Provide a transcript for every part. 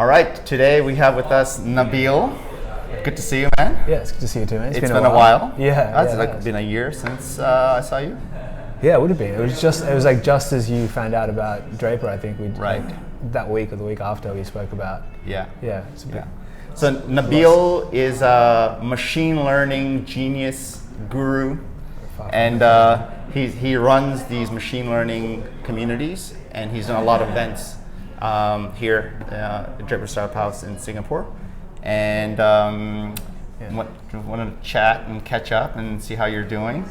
All right, today we have with us Nabeel. Good to see you, man. Yeah, it's good to see you too, man. It's been a while. Yeah, It's been a year since I saw you. Yeah, it would have been. It was like just as you found out about Draper, I think Right. That week or the week after we spoke about. Yeah. Yeah. So Nabeel is a machine learning genius guru, and he runs these machine learning communities, and he's done a lot of events here at Draper Startup House in Singapore, and wanted to chat and catch up and see how you're doing.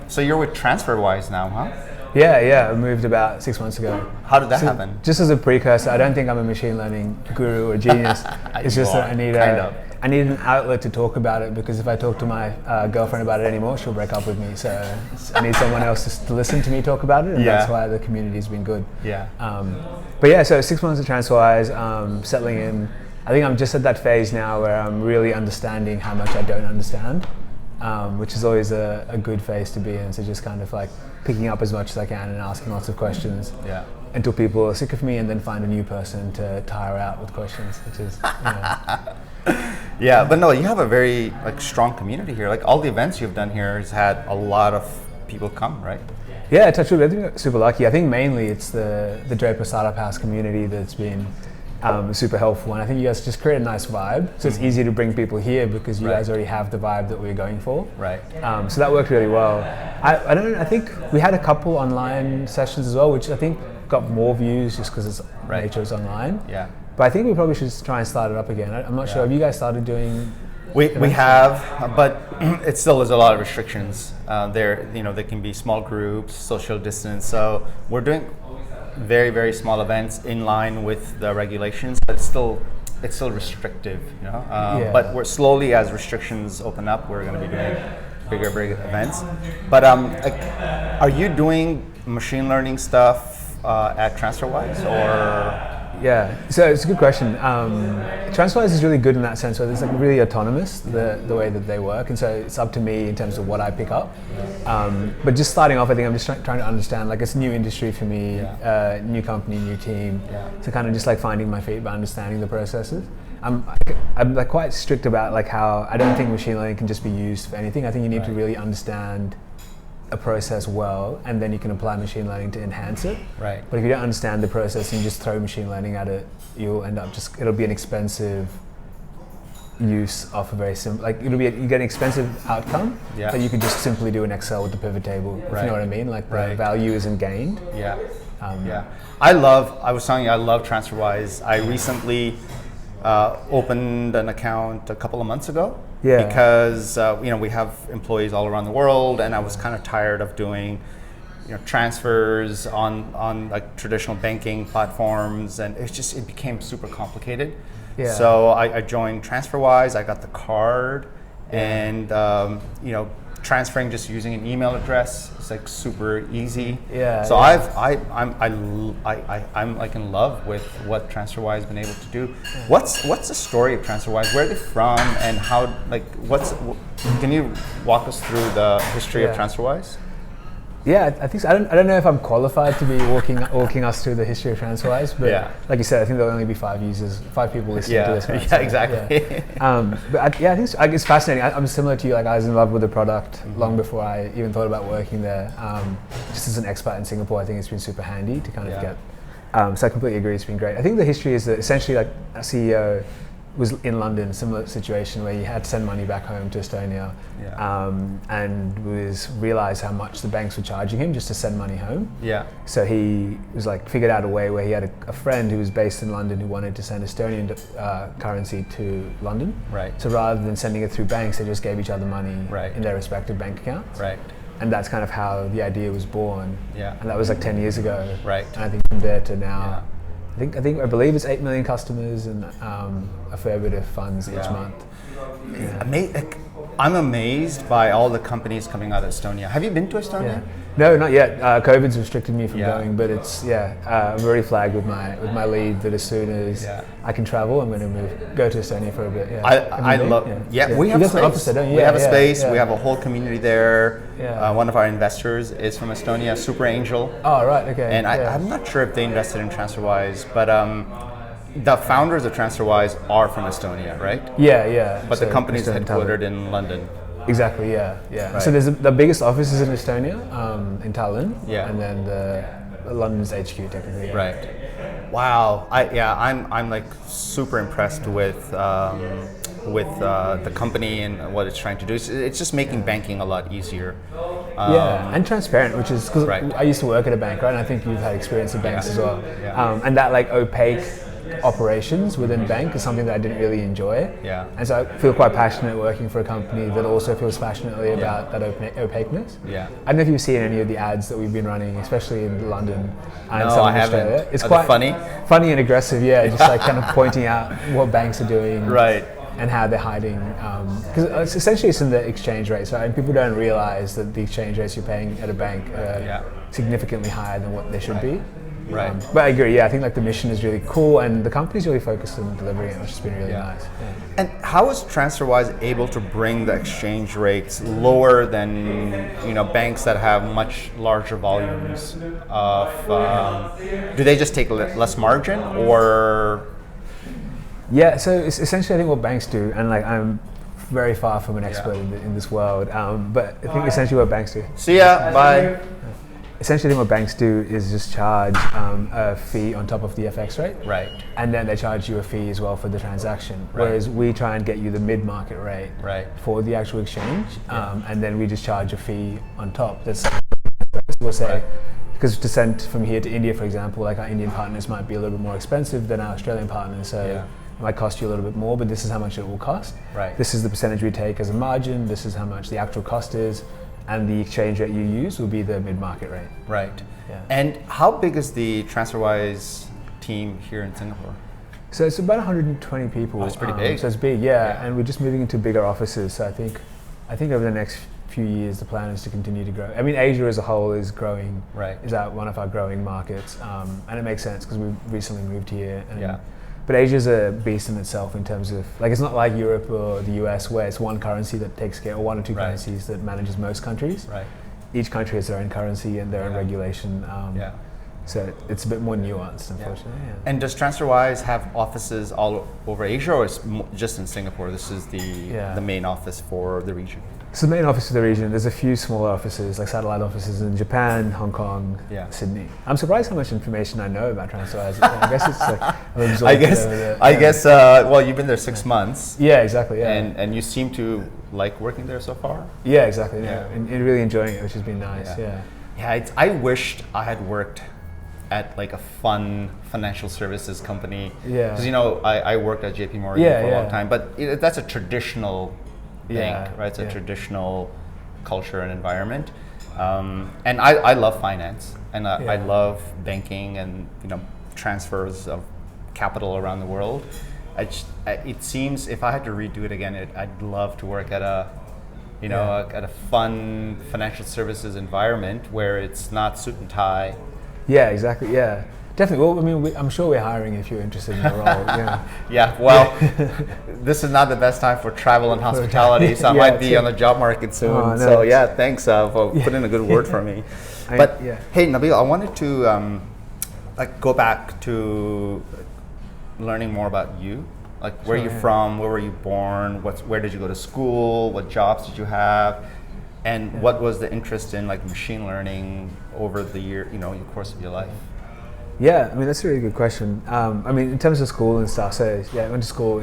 So you're with Transferwise now, huh? Yeah, I moved about 6 months ago. How did that happen? Just as a precursor, I don't think I'm a machine learning guru or genius. It's just that I need an outlet to talk about it, because if I talk to my girlfriend about it anymore, she'll break up with me. So I need someone else to listen to me talk about it, and that's why the community's been good. Yeah. But yeah, so 6 months at Transferwise, settling in. I think I'm just at that phase now where I'm really understanding how much I don't understand, which is always a good phase to be in. So just kind of like picking up as much as I can and asking lots of questions until people are sick of me, and then find a new person to tire out with questions, which is, Yeah, but no, you have a very strong community here. Like all the events you've done here has had a lot of people come, right? Yeah, touch wood. I think I'm super lucky. I think mainly it's the Draper Startup House community that's been super helpful, and I think you guys just create a nice vibe. So it's easy to bring people here because you guys already have the vibe that we're going for. Right. So that worked really well. I think we had a couple online sessions as well, which I think got more views just because it's nature is online. Yeah. But I think we probably should try and start it up again. I'm not sure. Have you guys started doing? We have, but it still is a lot of restrictions. There can be small groups, social distance. So we're doing very, very small events in line with the regulations, but it's still restrictive, But we're slowly, as restrictions open up, we're going to be doing bigger events. But are you doing machine learning stuff at Transferwise, or? Yeah, so it's a good question. Transferwise is really good in that sense, where it's really autonomous, the way that they work, and so it's up to me in terms of what I pick up. But just starting off, I think I'm just trying to understand, it's a new industry for me, new company, new team. So kind of just finding my feet by understanding the processes. I'm quite strict about how I don't think machine learning can just be used for anything. I think you need to really understand a process well, and then you can apply machine learning to enhance it. Right. But if you don't understand the process and you just throw machine learning at it, you'll end up it'll be an expensive use of a very simple, you get an expensive outcome that you could just simply do in Excel with the pivot table, if you know what I mean? The value isn't gained. Yeah. I was telling you, I love Transferwise. I recently opened an account a couple of months ago. Yeah. Because we have employees all around the world, and I was kind of tired of doing transfers on traditional banking platforms, and it became super complicated. Yeah. So I joined Transferwise. I got the card, and transferring just using an email address is super easy. Yeah. So I'm in love with what Transferwise has been able to do. What's the story of Transferwise? Where are they from, and how? Can you walk us through the history of Transferwise? Yeah, I think so. I don't know if I'm qualified to be walking us through the history of Transferwise, but like you said, I think there'll only be 5 people listening to this. Right? Yeah, exactly. I think it's fascinating. I'm similar to you. I was in love with the product long before I even thought about working there. Just as an expat in Singapore, I think it's been super handy to kind of get. So I completely agree. It's been great. I think the history is that essentially, a CEO was in London, similar situation where he had to send money back home to Estonia, and realised how much the banks were charging him just to send money home. Yeah. So he was figured out a way where he had a friend who was based in London who wanted to send Estonian currency to London. Right. So rather than sending it through banks, they just gave each other money in their respective bank accounts. Right. And that's kind of how the idea was born. Yeah. And that was 10 years ago. Right. And I think from there to now. I believe it's 8 million customers and a fair bit of funds each month. Yeah. I'm amazed by all the companies coming out of Estonia. Have you been to Estonia? No, not yet. COVID's restricted me from going, but it's I've already flagged with my lead that as soon as I can travel, I'm going to go to Estonia for a bit. I love. We have a space. Opposite, don't you? We have a space. We have a whole community there. One of our investors is from Estonia, Super Angel. Oh right, okay. And I'm not sure if they invested in Transferwise, but the founders of Transferwise are from Estonia, right? Yeah. But So the company is Estonia, headquartered in London. Exactly, yeah. Right. So there's the biggest office is in Estonia, in Tallinn, Yeah. and then the London's HQ technically. Yeah. Right. Wow. I'm like super impressed with the company and what it's trying to do. It's just making banking a lot easier. And transparent, which is because Right. I used to work at a bank, right? And I think you've had experience in banks as well. Yeah. And that like opaque operations within bank is something that I didn't really enjoy. Yeah. And so I feel quite passionate working for a company that also feels passionately about that opaqueness. Yeah. I don't know if you've seen any of the ads that we've been running, especially in London and No, some I in haven't. Australia. It's Are they quite funny and aggressive, yeah. Just like kind of pointing out what banks are doing. Right. And how they're hiding, because essentially it's in the exchange rates, right? And people don't realize that the exchange rates you're paying at a bank are significantly higher than what they should be. Right. But I agree, yeah, I think like the mission is really cool and the company's really focused on delivering it, which has been really nice. Yeah. And how is Transferwise able to bring the exchange rates lower than banks that have much larger volumes of? Do they just take less margin, or? Yeah, so it's essentially I think what banks do, and like I'm very far from an expert in this world, but I think essentially what banks do. See ya, bye. Essentially, I think what banks do is just charge a fee on top of the FX rate. Right. And then they charge you a fee as well for the transaction. Right. Whereas we try and get you the mid-market rate for the actual exchange, and then we just charge a fee on top. That's we'll say, because to send from here to India, for example, like our Indian partners might be a little bit more expensive than our Australian partners. So. It might cost you a little bit more, but this is how much it will cost. Right. This is the percentage we take as a margin. This is how much the actual cost is, and the exchange rate you use will be the mid-market rate. Right. Yeah. And how big is the Transferwise team here in Singapore? So it's about 120 people. Oh, it's pretty big. So it's big, yeah. And we're just moving into bigger offices. So I think over the next few years, the plan is to continue to grow. I mean, Asia as a whole is growing. Right. Is one of our growing markets, and it makes sense because we recently moved here. And But Asia's a beast in itself in terms of, like, it's not like Europe or the US where it's one currency that takes care, or one or two currencies that manages most countries. Right. Each country has their own currency and their own regulation. So it's a bit more nuanced, unfortunately. Yeah. And does Transferwise have offices all over Asia, or is just in Singapore? This is the main office for the region. So the main office of the region, there's a few smaller offices, like satellite offices in Japan, Hong Kong, Sydney. I'm surprised how much information I know about Transferwise. I guess it's like I guess. Well, you've been there 6 months. Yeah, exactly. Yeah. And you seem to like working there so far. Yeah, exactly. Yeah, and really enjoying it, which has been nice. Yeah. I wished I had worked at like a fun financial services company. Yeah. Because I worked at JP Morgan for a long time, but that's a traditional bank, right? It's a traditional culture and environment, and I love finance, and I love banking and transfers of capital around the world. It seems if I had to redo it again, I'd love to work at at a fun financial services environment where it's not suit and tie. Yeah, exactly. Yeah. Definitely. Well, I mean, I'm sure we're hiring if you're interested in the role. Yeah. Well, this is not the best time for travel and hospitality, so I might be on the job market soon. Oh, no, so thanks for putting in a good word for me. But hey, Nabeel, I wanted to go back to learning more about you. Like, where are you from? Where were you born? Where did you go to school? What jobs did you have? And what was the interest in like machine learning over the your course of your life? Yeah, I mean, that's a really good question. I mean, in terms of school and stuff, so I went to school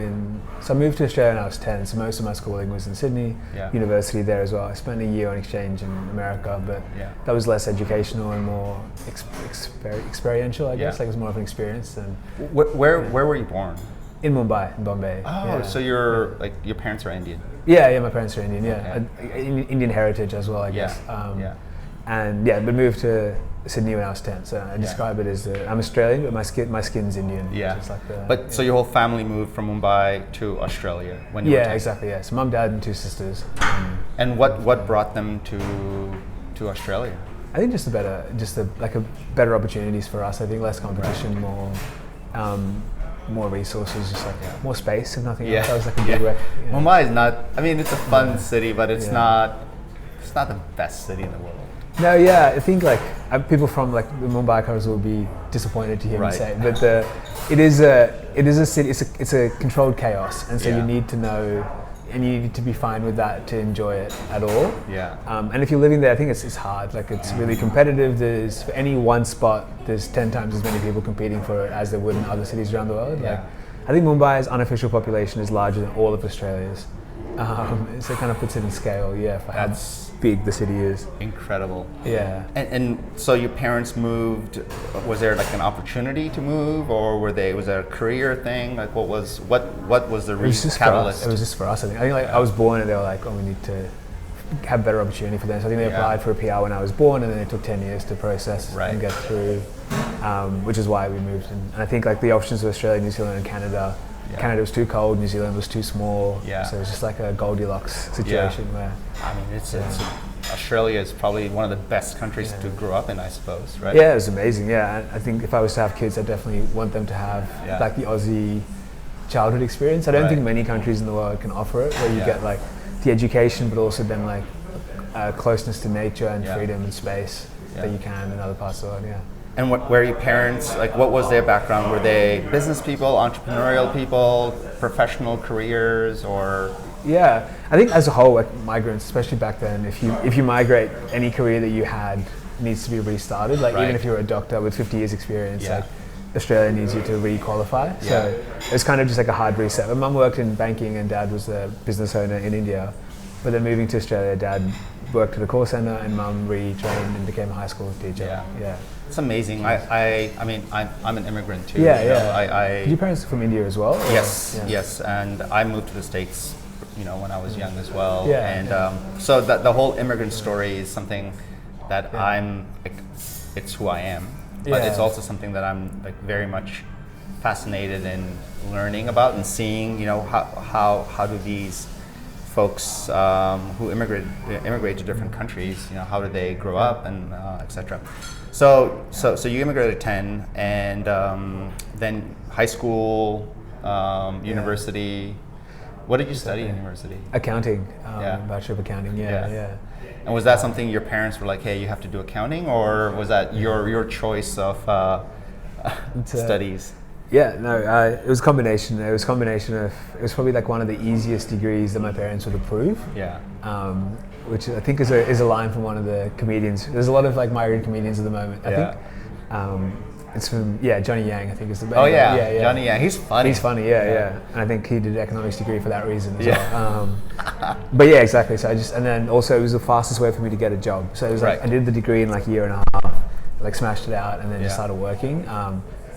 so I moved to Australia when I was 10, so most of my schooling was in Sydney, university there as well. I spent a year on exchange in America, but that was less educational and more experiential, I guess. Like, it was more of an experience than... Where were you born? In Mumbai, in Bombay. Oh, so your parents are Indian? Yeah, my parents are Indian, Indian heritage as well, I guess. But moved to Sydney when I was 10, so I describe it as I'm Australian, but my skin's Indian. Yeah. Like so your whole family moved from Mumbai to Australia when you were 10? Yeah, exactly. Yeah. So mum, dad, and two sisters. And what brought them to Australia? I think just better opportunities for us. I think less competition, more resources, just more space, if nothing else. That was like a big Mumbai is not. I mean, it's a fun city, but it's not. It's not the best city in the world. No, I think people from like the Mumbai covers will be disappointed to hear me say it, but it is it is a city. It's a controlled chaos, and so Yeah. you need to know, and you need to be fine with that to enjoy it at all. Yeah. And if you're living there, I think it's hard. Like it's really competitive. There's for any one spot, there's 10 times as many people competing for it as there would in other cities around the world. Yeah. Like I think Mumbai's unofficial population is larger than all of Australia's. So it kind of puts it in scale. Yeah, for how big the city is. Incredible. Yeah. And so your parents moved. Was there like an opportunity to move, or was there a career thing? Like what was the reason, catalyst? It was just for us. I think like I was born and they were like, oh, we need to have better opportunity for them. So I think they applied for a PR when I was born, and then it took 10 years to process and get through, which is why we moved. And I think like the options of Australia, New Zealand, and Canada. Canada was too cold, New Zealand was too small, so it was just like a Goldilocks situation where... I mean, Australia is probably one of the best countries to grow up in, I suppose, right? Yeah, it was amazing, And I think if I was to have kids, I definitely want them to have like the Aussie childhood experience. I don't think many countries in the world can offer it, where you get like the education, but also then like closeness to nature and freedom and space that you can in other parts of the world, And were your parents, like what was their background? Were they business people, entrepreneurial people, professional careers, or? Yeah, I think as a whole, like migrants, especially back then, if you migrate, any career that you had needs to be restarted. Like even if you're a doctor with 50 years experience, like Australia needs you to re-qualify. So it's kind of just like a hard reset. My mum worked in banking and dad was a business owner in India. But then moving to Australia, dad worked at a call center and mum retrained and became a high school teacher. Yeah. It's amazing. I mean, I'm an immigrant too. Are your parents from India as well? Or? Yes. And I moved to the States, when I was young as well. So the whole immigrant story is something that it's who I am. But it's also something that I'm like very much fascinated in learning about and seeing, how do these folks who immigrate to different countries, how do they grow up and etc. So you immigrated at 10, and then high school, university. What did you study in university? Accounting, Bachelor of Accounting. Yeah. And was that something your parents were like, hey, you have to do accounting, or was that your choice of studies? Yeah, no, it was a combination. It was probably like one of the easiest degrees that my parents would approve. Which I think is a line from one of the comedians. There's a lot of like migrant comedians at the moment. I think it's from Johnny Yang. I think is the best. Oh yeah, Johnny Yang. He's funny. He's funny. Yeah. And I think he did an economics degree for that reason as well. But yeah, exactly. So and then also it was the fastest way for me to get a job. So it was like I did the degree in like a year and a half, like smashed it out, and then just started working.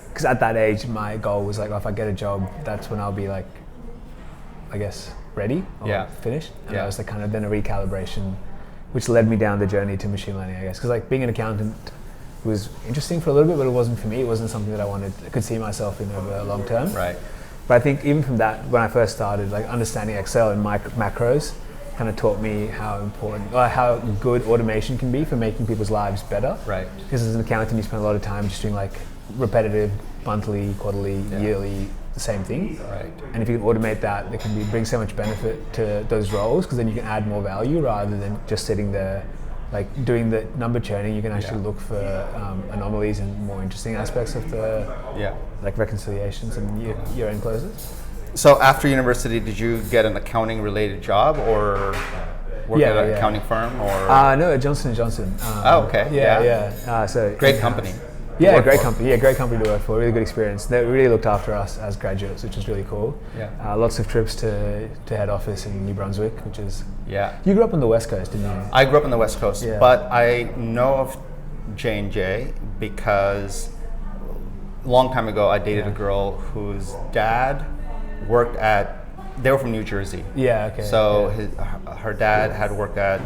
Because at that age, my goal was like, if I get a job, that's when I'll be like, I guess, ready or finished. And that was like kind of then a recalibration, which led me down the journey to machine learning, I guess. Because like being an accountant was interesting for a little bit, but it wasn't for me. It wasn't something that I could see myself in over a long term. Right. But I think even from that, when I first started, like understanding Excel and macros kind of taught me how important, or how good automation can be for making people's lives better. Right. Because as an accountant, you spend a lot of time just doing like repetitive, monthly, quarterly, yearly, the same thing. Right. And if you can automate that, it can bring so much benefit to those roles, because then you can add more value rather than just sitting there, like doing the number churning. You can actually look for anomalies and more interesting aspects of the like reconciliations and year-end closes. So after university, did you get an accounting related job or work at an accounting firm or? No, at Johnson & Johnson. Okay. So great company. Yeah, great company. Yeah, great company to work for. Really good experience. They really looked after us as graduates, which was really cool. Lots of trips to head office in New Brunswick, which is. You grew up on the West Coast, didn't you? I grew up on the West Coast, but I know of J&J because a long time ago I dated a girl whose dad worked at. They were from New Jersey. So her dad had worked at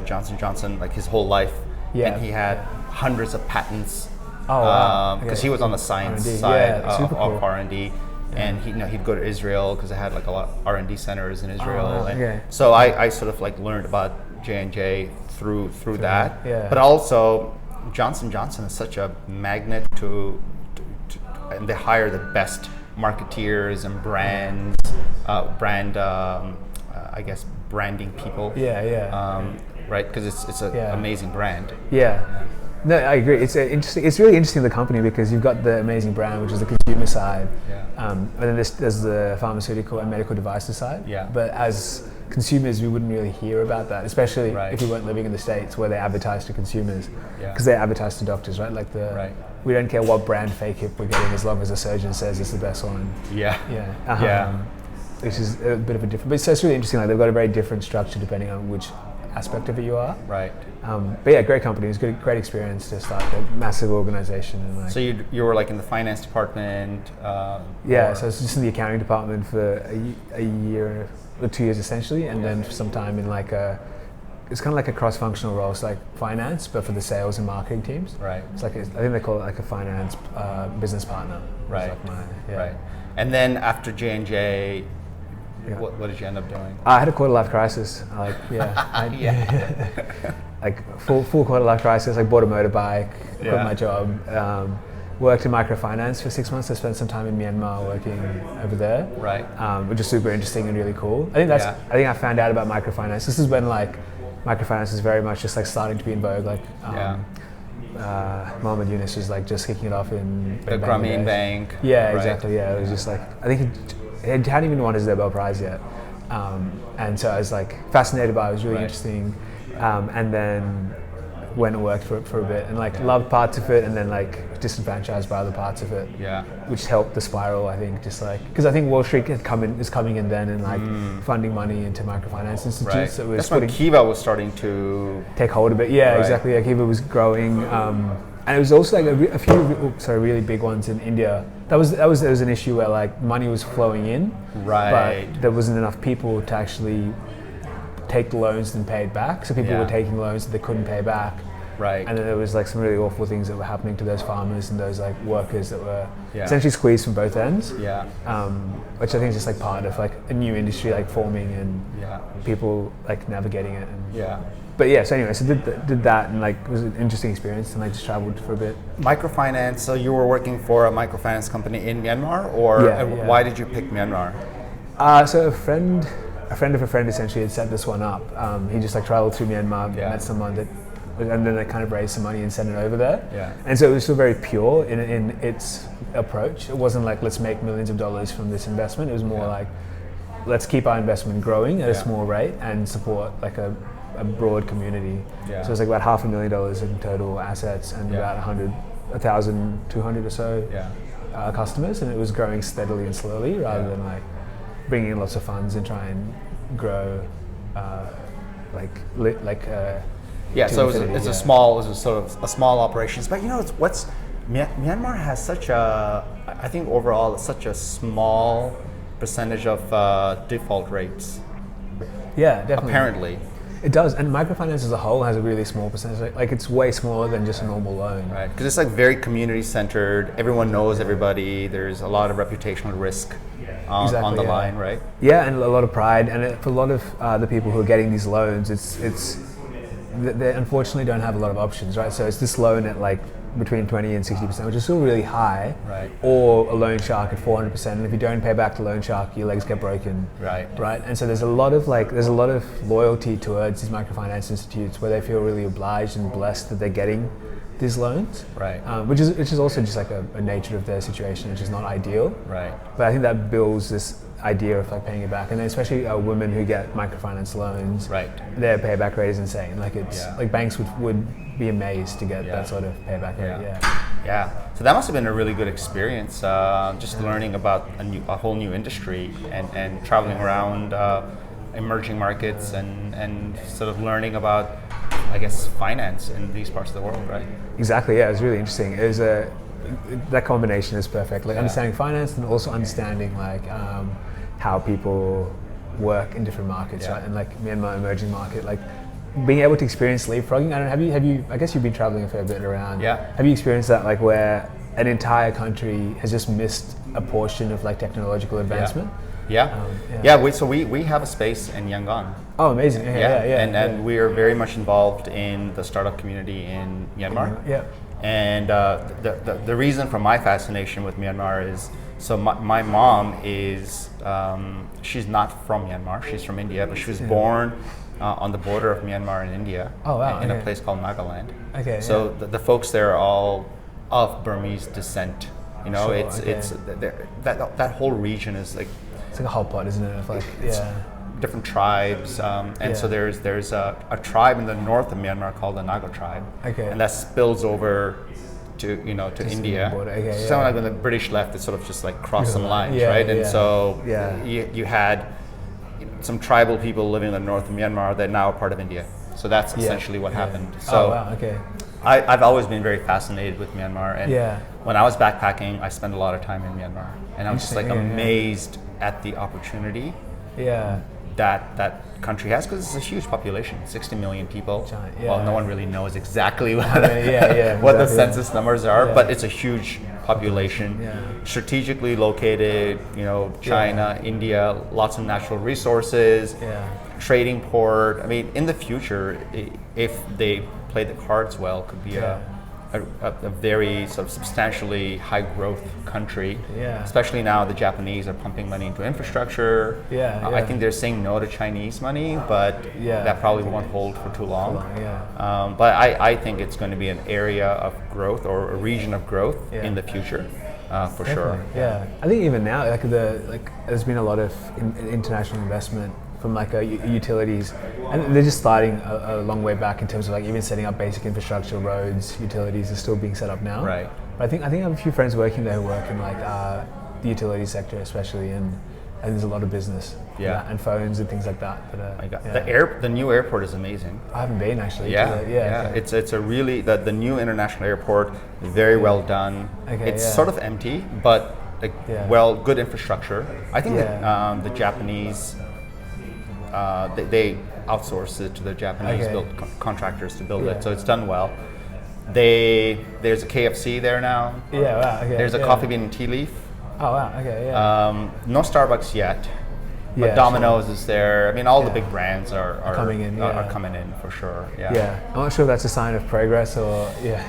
Johnson & Johnson like his whole life, and he had hundreds of patents. Because he was on the science side of R&D, and he'd go to Israel because they had like a lot of R&D centers in Israel. So I sort of like learned about J&J through that. But also Johnson & Johnson is such a magnet to and they hire the best marketeers and I guess branding people. Right, because it's an amazing brand. No, I agree. It's interesting. It's really interesting, the company, because you've got the amazing brand, which is the consumer side, and then there's the pharmaceutical and medical devices side. Yeah. But as consumers, we wouldn't really hear about that, especially if we weren't living in the States where they advertise to consumers, because they advertise to doctors, right? Like we don't care what brand fake hip we're getting as long as the surgeon says it's the best one. Which is a bit of a different, but so it's really interesting. Like they've got a very different structure depending on which aspect of it you are. Right. But yeah, great company. It's good, great experience to start a massive organization. And like, so you were like in the finance department. So I was just in the accounting department for a year or 2 years essentially, and then for some time in like it's kind of like a cross-functional role. It's like finance, but for the sales and marketing teams. Right. It's like I think they call it like a finance business partner. Right. Like Right. And then after J&J, what did you end up doing? I had a quarter-life crisis. Like full quarter-life crisis. I bought a motorbike, quit my job, worked in microfinance for 6 months. I spent some time in Myanmar working over there. Right. Which is super interesting and really cool. I think I found out about microfinance. This is when like microfinance is very much just like starting to be in vogue. Like Mohammed Yunus was like just kicking it off in the Grameen Bank. Yeah, exactly. Yeah, it was just like I think he hadn't even won his Nobel Prize yet, and so I was like fascinated by it. It was really interesting, and then went and worked for a bit and like loved parts of it, and then like disenfranchised by other parts of it. Yeah, which helped the spiral. I think just like because I think Wall Street is coming in then and like funding money into microfinance institutes. Right. So that's when Kiva was starting to take hold a bit. Yeah, exactly. Yeah, Kiva was growing. And it was also like a few really big ones in India. There was an issue where like money was flowing in, but there wasn't enough people to actually take loans and pay it back. So people were taking loans that they couldn't pay back. Right. And then there was like some really awful things that were happening to those farmers and those like workers that were essentially squeezed from both ends. Yeah. Which I think is just like part of like a new industry like forming and people like navigating it. And, But yeah, so anyway, so did that and like it was an interesting experience and I just traveled for a bit. Microfinance, so you were working for a microfinance company in Myanmar or why did you pick Myanmar? So a friend of a friend essentially had set this one up. He just like traveled through Myanmar, met someone and then they kind of raised some money and sent it over there. Yeah. And so it was still very pure in its approach. It wasn't like let's make millions of dollars from this investment. It was more like let's keep our investment growing at a small rate and support like a broad community. Yeah. So it's like about $500,000 in total assets and about 1,200 or so customers, and it was growing steadily and slowly rather than like bringing in lots of funds and try and grow so it's a small operations, but you know Myanmar has such I think overall it's such a small percentage of default rates. Yeah, definitely. Apparently. It does, and microfinance as a whole has a really small percentage. Like it's way smaller than just a normal loan. Right, because it's like very community centered. Everyone knows everybody. There's a lot of reputational risk on the line, right? Yeah, and a lot of pride. And for a lot of the people who are getting these loans, they unfortunately don't have a lot of options, right? So it's this loan at like between 20 and 60%, which is still really high, right? Or a loan shark at 400%, and if you don't pay back the loan shark, your legs get broken, right? And so there's a lot of loyalty towards these microfinance institutes where they feel really obliged and blessed that they're getting these loans, right? Which is also just like a nature of their situation, which is not ideal, right? But I think that builds this idea of like paying it back, and then especially women who get microfinance loans, right? Their payback rate is insane. Like it's like banks would be amazed to get that sort of payback rate. Yeah. So that must have been a really good experience, just learning about a whole new industry and traveling around emerging markets and sort of learning about, I guess, finance in these parts of the world, right? Exactly. Yeah, it was really interesting. It was that combination is perfect. Like understanding finance and also understanding like how people work in different markets, right? And like Myanmar emerging market, like being able to experience leapfrogging. I don't know, have you I guess you've been traveling a fair bit around. Yeah. Have you experienced that, like where an entire country has just missed a portion of like technological advancement? So we have a space in Yangon. Oh, amazing. And we are very much involved in the startup community in Myanmar. And the reason for my fascination with Myanmar is, so my mom is, she's not from Myanmar, she's from India, but she was born on the border of Myanmar and India. Oh, wow, in okay. a place called Nagaland. Okay. So the folks there are all of Burmese descent. You know, Sure, it's that whole region is like It's like a hot pot, isn't it? Of like, it's yeah. different tribes, and so there's a tribe in the north of Myanmar called the Naga tribe, Okay. and that spills over to India. border. Okay, So yeah. like when the British left, it sort of just like crossed some lines, Yeah, right? And yeah. so Yeah. you had some tribal people living in the north of Myanmar that now are part of India. So that's essentially what happened. So Oh, wow, okay. I've always been very fascinated with Myanmar, and Yeah. when I was backpacking, I spent a lot of time in Myanmar, and I'm just like Interesting, yeah, yeah. amazed at the opportunity Yeah. that country has, because it's a huge population, 60 million people. Giant, Well, yeah. no one really knows exactly what, yeah, what the exactly. census numbers are, Yeah. but it's a huge population, Yeah. strategically located. China, India, lots of natural resources, Yeah. trading port. I mean, in the future, if they play the cards well, could be Yeah. a very sort of substantially high growth country. Yeah. Especially now the Japanese are pumping money into infrastructure. Yeah, I yeah. think they're saying no to Chinese money, but Yeah. that probably won't hold for too long. Yeah. But I think it's going to be an area of growth or a region of growth Yeah. in the future, for sure. Definitely, yeah. I think even now, there's been a lot of international investment from utilities, and they're just starting a long way back in terms of like even setting up basic infrastructure, roads, utilities are still being set up now. Right. But I think I have a few friends working there who work in like the utility sector especially, and there's a lot of business. Yeah. And phones and things like that. But The new airport is amazing. I haven't been actually. Yeah, Okay. It's a really the new international airport, very well done. Okay, It's yeah. sort of empty, but Yeah. good infrastructure. I think Yeah. the Japanese they outsource it to the Japanese Okay. build contractors to build Yeah. it, so it's done well. There's a KFC there now. Yeah. Wow. Okay. There's a yeah. Coffee Bean and Tea Leaf. Oh wow. Okay. Yeah. No Starbucks yet. But Yeah, Domino's is there. I mean, all the Yeah. big brands are Coming in, are yeah. coming in for sure. Yeah. Yeah. I'm not sure if that's a sign of progress or yeah.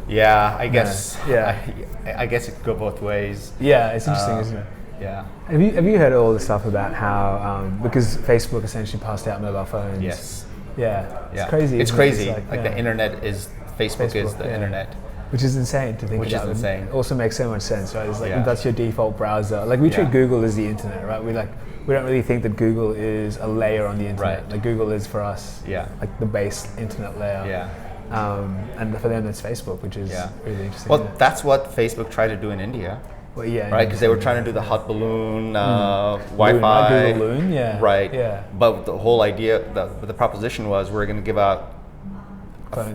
Yeah, I guess. Yeah. I guess it could go both ways. Yeah. It's interesting, isn't it? Yeah. Have you heard all the stuff about how because Facebook essentially passed out mobile phones? Yes. Yeah. Yeah. It's crazy. It's isn't it? crazy. It's Like the internet is Facebook is Facebook, the yeah. internet. Which is insane to think Which is about. insane. It also makes so much sense, right? It's like Yeah. that's your default browser. Like we treat Yeah. Google as the internet, right? We don't really think that Google is a layer on the internet. Right. Like Google is for us, Yeah. like the base internet layer. Yeah. And for them, it's Facebook, which is Yeah. really interesting. Well, that's what Facebook tried to do in India, Well, yeah, right? Because they were trying to do the hot balloon Wi-Fi. Loon, right? Google Loon, yeah. Right. Yeah. But the whole idea, the proposition was we're going to give out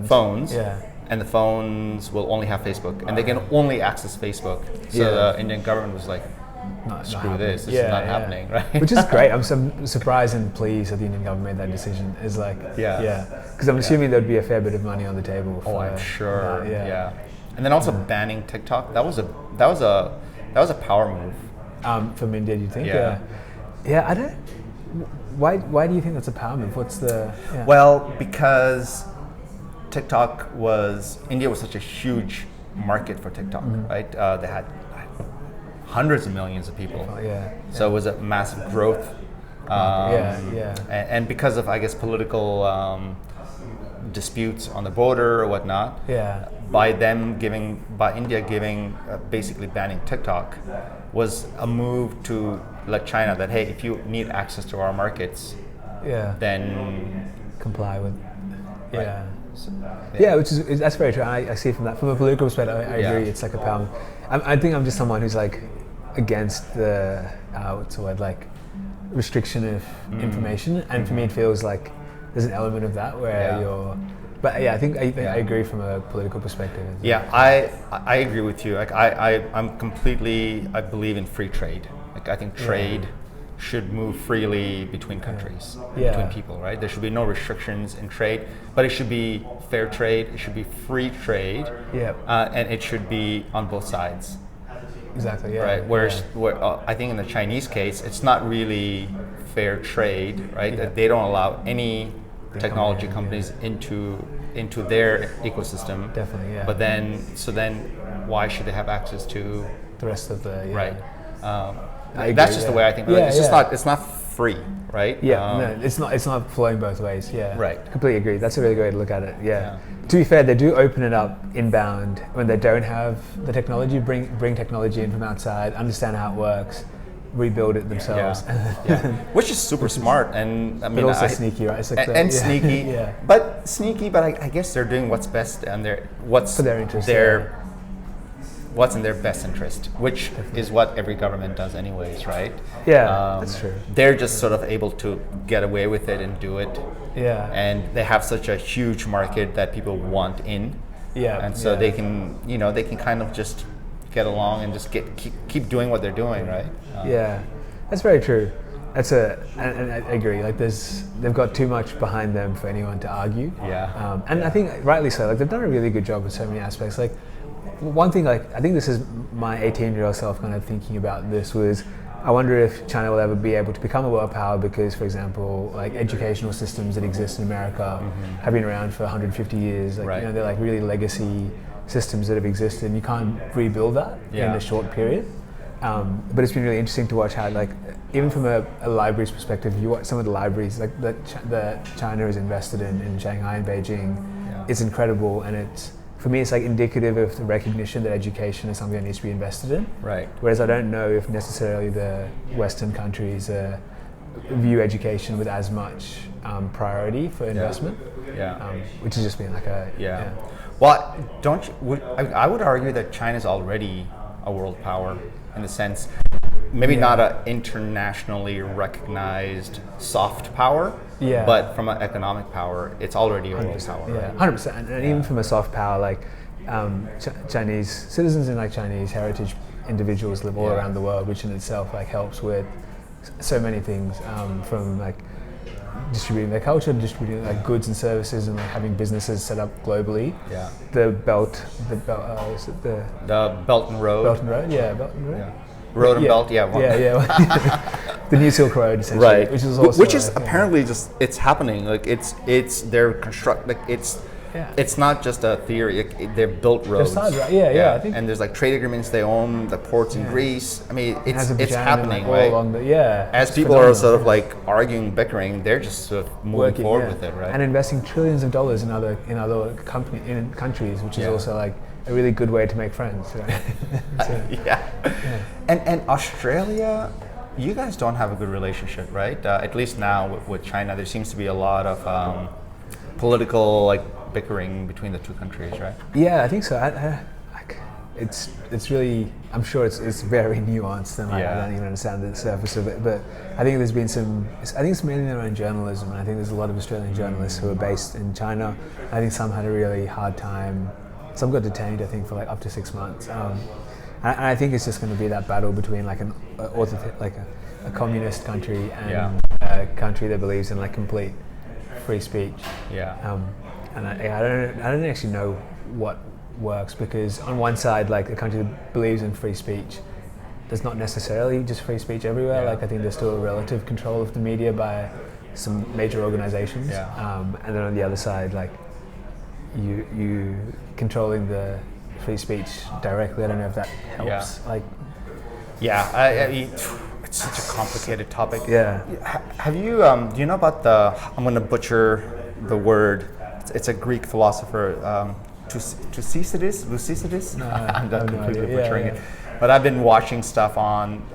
phones. Yeah. And the phones will only have Facebook, and they can only access Facebook. So Yeah. the Indian government was like, Not screw happening. this is not happening, right? Which is great. I'm surprised and pleased that the Indian government made that decision. Is like, Yeah. because I'm assuming there'd be a fair bit of money on the table. Oh, For I'm sure. that, Yeah. And then also banning TikTok. That was a power move. From India, do you think? Yeah. Yeah. I don't. Why do you think that's a power move? What's the? Yeah. Well, because India was such a huge market for TikTok, right? They had hundreds of millions of people. Oh, yeah. So it was a massive growth. Yeah. And because of, I guess, political disputes on the border or whatnot, Yeah. by India giving, basically banning TikTok, was a move to let China that, hey, if you need access to our markets, Yeah. then Comply with. Yeah. Right. So, Yeah, that's very true. I see from a political perspective. I Yeah. agree. It's like a power. I think I'm just someone who's like against the what's the word, like restriction of information, and for me it feels like there's an element of that where Yeah. you're. But yeah, I think I agree from a political perspective. yeah, I agree with you. Like I believe in free trade. Like I think trade should move freely between countries, Yeah. between people, right? There should be no restrictions in trade, but it should be fair trade, it should be free trade, Yeah. and it should be on both sides, Exactly. Yeah. right? Whereas I think in the Chinese case, it's not really fair trade, right? Yeah. They don't allow any technology in, companies into their ecosystem. Definitely, yeah. But then why should they have access to The rest of the right? I That's agree, just yeah. the way I think. Yeah, It's just yeah. not free, right? Yeah, no, it's not flowing both ways. Yeah, Right. Completely agree. That's a really good way to look at it. Yeah. To be fair, they do open it up inbound when they don't have the technology. Bring technology in from outside, understand how it works, rebuild it themselves. Which is super smart, and I mean, but also sneaky, right? It's like sneaky. Yeah. But sneaky. But I guess they're doing what's best and what's for their interest. What's in their best interest, which is what every government does anyways, right? Yeah, that's true. They're just sort of able to get away with it and do it. Yeah. And they have such a huge market that people want in. Yeah. And so they can, they can kind of just get along and just keep doing what they're doing, right? Yeah, that's very true. And I agree. Like, they've got too much behind them for anyone to argue. Yeah. And I think rightly so. Like, they've done a really good job with so many aspects. Like, one thing, like, I think this is my 18-year-old self kind of thinking about this was, I wonder if China will ever be able to become a world power because, for example, like educational systems that exist in America have been around for 150 years. Like, they're like really legacy systems that have existed, and you can't rebuild that in a short period. But it's been really interesting to watch how, like, even from a library's perspective, you watch some of the libraries like that China is invested in Shanghai and Beijing. It's incredible, and for me, it's like indicative of the recognition that education is something that needs to be invested in. Right. Whereas I don't know if necessarily the Western countries view education with as much priority for investment. Which has just been like a Well, I would argue that China's already a world power in the sense, maybe not an internationally recognized soft power, but from an economic power, it's already a world power. Yeah, 100%. And even from a soft power, like Chinese citizens and like Chinese heritage individuals live all around the world, which in itself like helps with so many things, from like distributing their culture, distributing like goods and services, and like having businesses set up globally. Yeah. The Belt and Road. Belt and Road. Belt and Road. Yeah. Road and Belt. The New Silk Road, essentially. Right. Which is apparently just it's happening. Like it's they're construct like it's not just a theory. They've built roads. I think. And there's like trade agreements. They own the ports in Greece. I mean, it's happening, right? As people are sort of like arguing, bickering, they're just sort of moving forward with it, right? And investing trillions of dollars in other countries, which is also like a really good way to make friends. Right? And Australia, you guys don't have a good relationship, right? At least now with China, there seems to be a lot of political like bickering between the two countries, right? Yeah, I think so. It's really, I'm sure it's very nuanced, and I don't even understand the surface of it. But I think there's been I think it's mainly around journalism, and I think there's a lot of Australian journalists who are based in China. I think some had a really hard time. Some got detained, I think, for like up to 6 months. And I think it's just going to be that battle between like a communist country and a country that believes in like complete free speech. And I don't actually know what works, because on one side, like a country that believes in free speech, there's not necessarily just free speech everywhere. Like I think there's still a relative control of the media by some major organizations. And then on the other side, like you controlling the free speech directly. I don't know if that helps. I mean, it's such a complicated topic. Have you do you know about I'm going to butcher the word. It's a Greek philosopher, Thucydides. I'm not completely butchering it, but I've been watching stuff on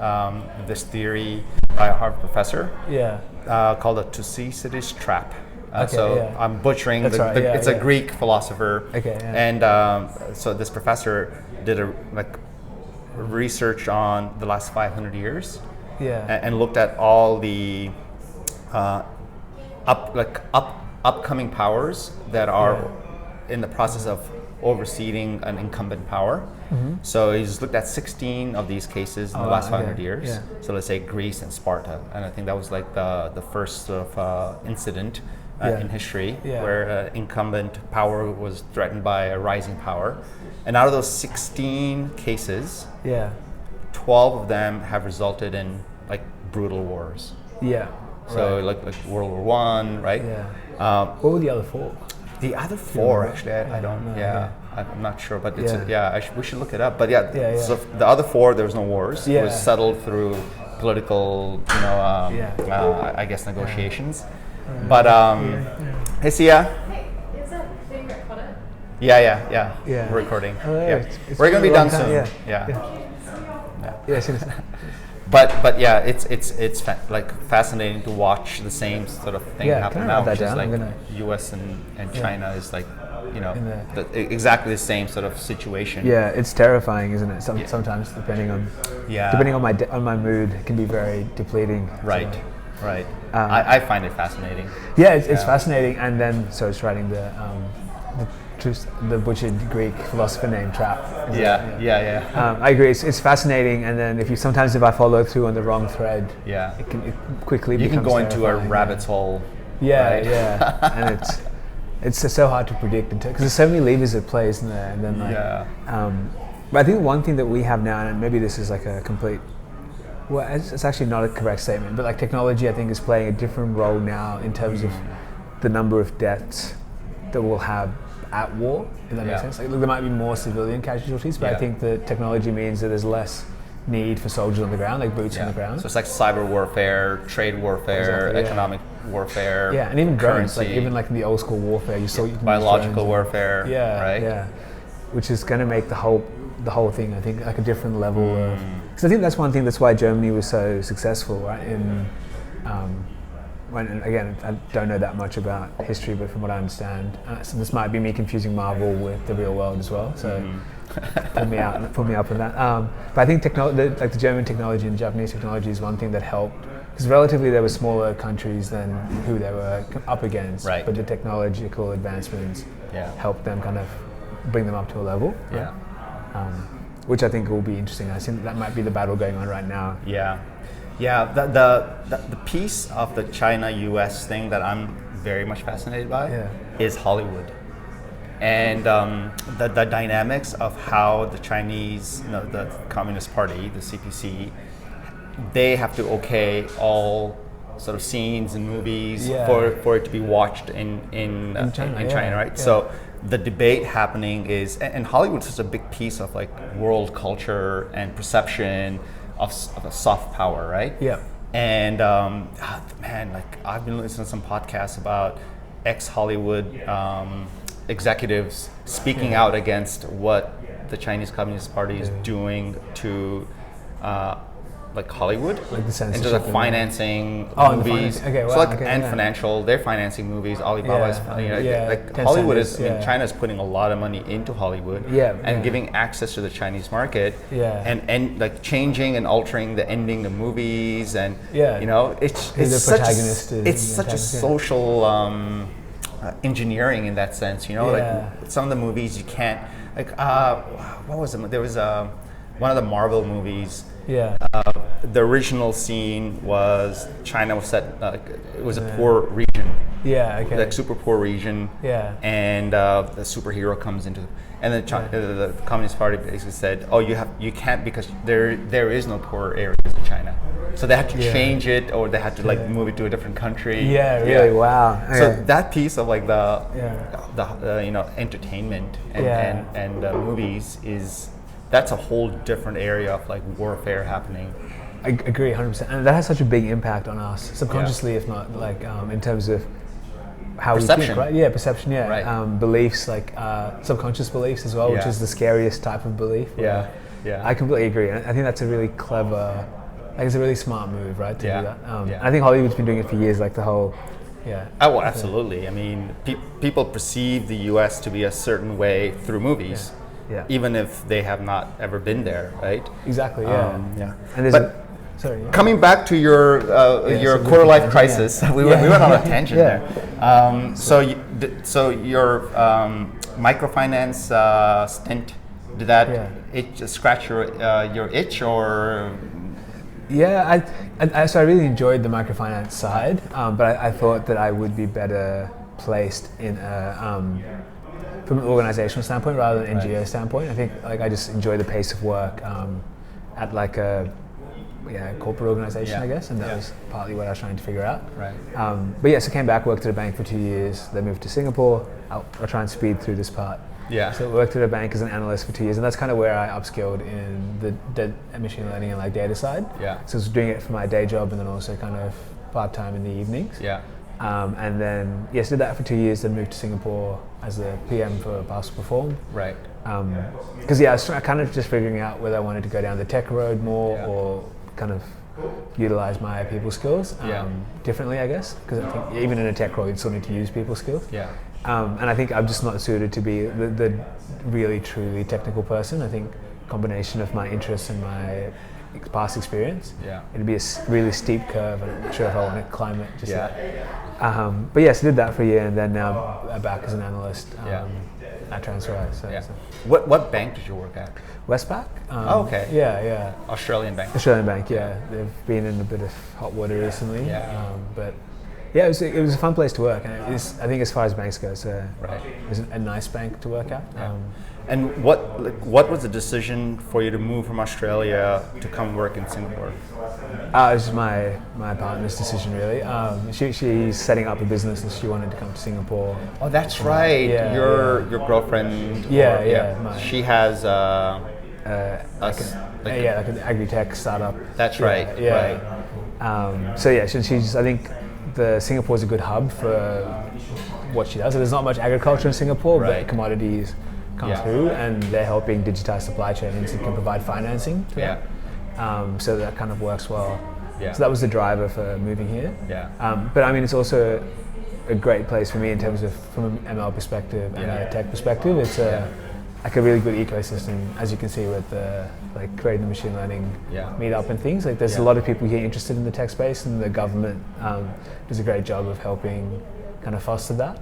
this theory by a Harvard professor called the Thucydides trap. I'm butchering. It's a Greek philosopher, and so this professor did a research on the last 500 years, and looked at all the upcoming powers that are in the process of overseeing an incumbent power. So he just looked at 16 of these cases in the last 500 years. So let's say Greece and Sparta, and I think that was like the first sort of incident in history where incumbent power was threatened by a rising power. And out of those 16 cases, 12 of them have resulted in like brutal wars. So like World War I, right? What were the other 4? The other 4, actually, I don't. I'm not sure, but it's we should look it up. But so the other 4, there was no wars. It was settled through political, I guess negotiations. But hey, Sia. Hey, is that being recorded? Yeah. Yeah. We're recording. Oh, yeah. Yeah. It's We're gonna be been a long done time, soon. yeah. But yeah, it's fascinating to watch the same sort of thing Yeah, happen can I now, write which that is down? like U.S. and China is like, In exactly the same sort of situation. Yeah, it's terrifying, isn't it? Sometimes depending on on my mood, it can be very depleting. Right. I find it fascinating. Yeah, it's fascinating. And then it's writing the butchered Greek philosopher named Trap. Yeah. I agree. It's fascinating, and then if I follow through on the wrong thread, it quickly you can becomes go into a terrifying, rabbit's hole. Yeah, right? And it's just so hard to predict because there's so many levers at play, isn't there? And then but I think one thing that we have now, and maybe this is like a complete. Well, it's actually not a correct statement, but like technology, I think, is playing a different role now in terms of the number of deaths that we'll have at war, if that makes sense. Like, there might be more civilian casualties, but I think that technology means that there's less need for soldiers on the ground, like boots on the ground. So it's like cyber warfare, trade warfare, economic warfare. Yeah, and even drones, currency, even like in the old school warfare, you can use biological drones warfare. Right. Yeah, which is going to make the whole thing, I think, like a different level of. Because I think that's one thing. That's why Germany was so successful, right? And again, I don't know that much about history, but from what I understand, so this might be me confusing Marvel with the real world as well. So pull me up on that. But I think the German technology and Japanese technology is one thing that helped, because relatively they were smaller countries than who they were up against. Right. But the technological advancements helped them kind of bring them up to a level. Yeah. Which I think will be interesting. I think that might be the battle going on right now. Yeah. The piece of the China-US thing that I'm very much fascinated by is Hollywood, and the dynamics of how the Chinese, the Communist Party, the CPC, they have to okay all sort of scenes and movies for it to be watched in China, right? Yeah. So the debate happening is, and Hollywood's such a big piece of like world culture and perception of a soft power, right? Yeah. And like I've been listening to some podcasts about ex-Hollywood executives speaking out against what the Chinese Communist Party is doing to like Hollywood, like the censorship, and just like financing movies. Financial. They're financing movies. Alibaba's, Hollywood is. China is putting a lot of money into Hollywood, and giving access to the Chinese market, and like changing and altering the ending of movies, and it's such a social engineering in that sense. Like some of the movies you can't what was it? There was one of the Marvel movies. The original scene was China was set. It was a poor region. Like super poor region. And the superhero comes into, and then the Communist Party basically said, "Oh, you can't because there is no poor areas in China." So they had to change it, or they had to like move it to a different country. Wow. So that piece of like the entertainment and movies that's a whole different area of like warfare happening. I agree 100%, and that has such a big impact on us subconsciously, if not like in terms of how perception. we think, right? Yeah, perception. Yeah, right. Beliefs, like subconscious beliefs as well, which is the scariest type of belief. I completely agree. I think that's a really clever, like it's a really smart move, right? To do that. I think Hollywood's been doing it for years, like the whole. Oh, well, absolutely. I mean, people perceive the U.S. to be a certain way through movies. Even if they have not ever been there, right? Exactly. And there's coming back to your quarter life crisis, we went on a tangent there. So your microfinance stint, did that it scratch your itch or? Yeah, so I really enjoyed the microfinance side, but I thought that I would be better placed in from an organizational standpoint rather than NGO standpoint. I think like I just enjoy the pace of work at like a corporate organization, I guess, and that was partly what I was trying to figure out. Right. But so came back, worked at a bank for 2 years, then moved to Singapore. I'll try and speed through this part. Yeah. So I worked at a bank as an analyst for 2 years, and that's kind of where I upskilled in the machine learning and like data side. Yeah. So I was doing it for my day job and then also kind of part-time in the evenings. Yeah. And then, yes, did that for 2 years, then moved to Singapore as a PM for Parcel Perform. Right. Because I was kind of just figuring out whether I wanted to go down the tech road more or kind of utilize my people skills differently, I guess. Because I think even in a tech role, you still need to use people skills. Yeah. And I think I'm just not suited to be the really, truly technical person. I think combination of my interests and my past experience, it'd be a really steep curve. I'm not sure if I want to climb it just yet. But yes, I did that for a year, and then now I'm back as an analyst at Transferwise. So. What bank did you work at? Westpac. Okay. Yeah. Australian bank. Australian bank. Yeah, they've been in a bit of hot water recently. But yeah, it was a fun place to work, and I think as far as banks go, it was a nice bank to work at. And what was the decision for you to move from Australia to come work in Singapore? It was my partner's decision, really. She's setting up a business and she wanted to come to Singapore. Oh, that's right. Your girlfriend. She has like an agri-tech startup. That's right. She's. I think Singapore is a good hub for what she does. So there's not much agriculture in Singapore, but commodities come through, and they're helping digitize supply chains and can provide financing. So that kind of works well. So that was the driver for moving here. But I mean, it's also a great place for me in terms of from an ML perspective and a tech perspective. It's like a really good ecosystem, as you can see with like creating the machine learning meetup and things. Like there's a lot of people here interested in the tech space, and the government does a great job of helping kind of foster that.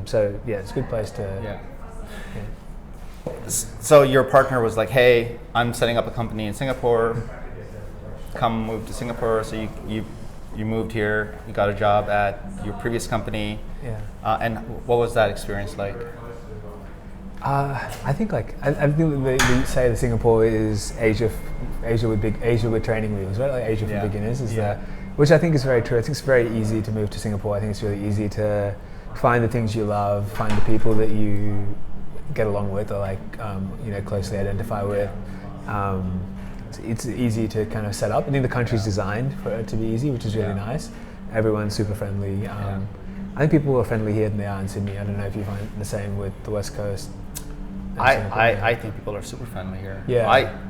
So it's a good place to. So your partner was like, "Hey, I'm setting up a company in Singapore. Come move to Singapore." So you moved here. You got a job at your previous company. And what was that experience like? I think I think they say that Singapore is Asia with training wheels, right? Like Asia for beginners is that, which I think is very true. I think it's very easy to move to Singapore. I think it's really easy to find the things you love, find the people that you get along with or closely identify with. It's easy to kind of set up. I think the country's designed for it to be easy, which is really nice. Everyone's super friendly. I think people are friendly here than they are in Sydney. I don't know if you find the same with the West Coast. I think people are super friendly here.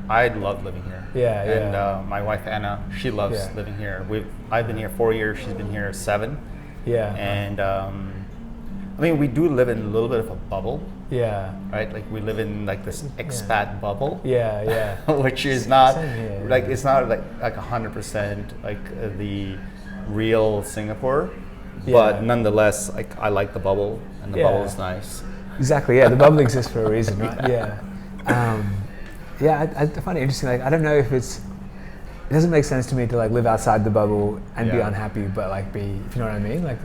I love living here. And my wife Anna, she loves living here. I've been here 4 years. She's been here 7. And I mean, we do live in a little bit of a bubble. Right. Like we live in like this expat bubble. Which is not like it's not like 100% like the real Singapore. But nonetheless, like I like the bubble, and the bubble is nice. Exactly. The bubble exists for a reason, right? I find it interesting. Like I don't know if it doesn't make sense to me to like live outside the bubble and be unhappy, but like be, if you know what I mean, like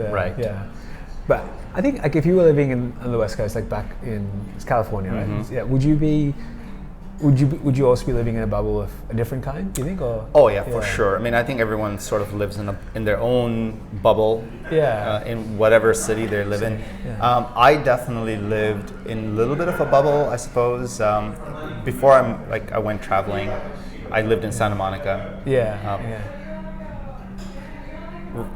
But I think like if you were living on the West Coast, like back in California, right? Would you also be living in a bubble of a different kind? Do you think? Or for sure. I mean, I think everyone sort of lives in their own bubble. In whatever city they live in. I definitely lived in a little bit of a bubble, I suppose. Before I went traveling, I lived in Santa Monica.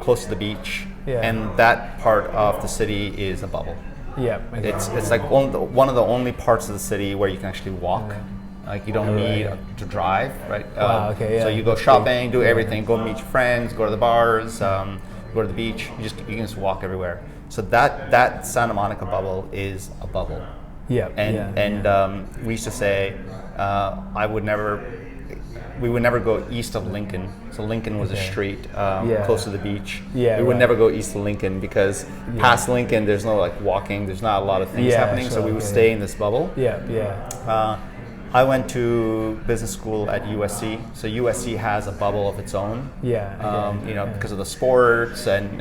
Close to the beach. And that part of the city is a bubble. It's like one of the only parts of the city where you can actually walk. Like you don't need to drive, right? So you go shopping, do everything, go meet your friends, go to the bars, go to the beach. You can just walk everywhere. So that Santa Monica bubble is a bubble. We used to say we would never go east of Lincoln. So Lincoln was a street close to the beach. We would never go east of Lincoln because past Lincoln there's no like walking. There's not a lot of things happening. So we would stay in this bubble. I went to business school at USC. So USC has a bubble of its own. Because of the sports and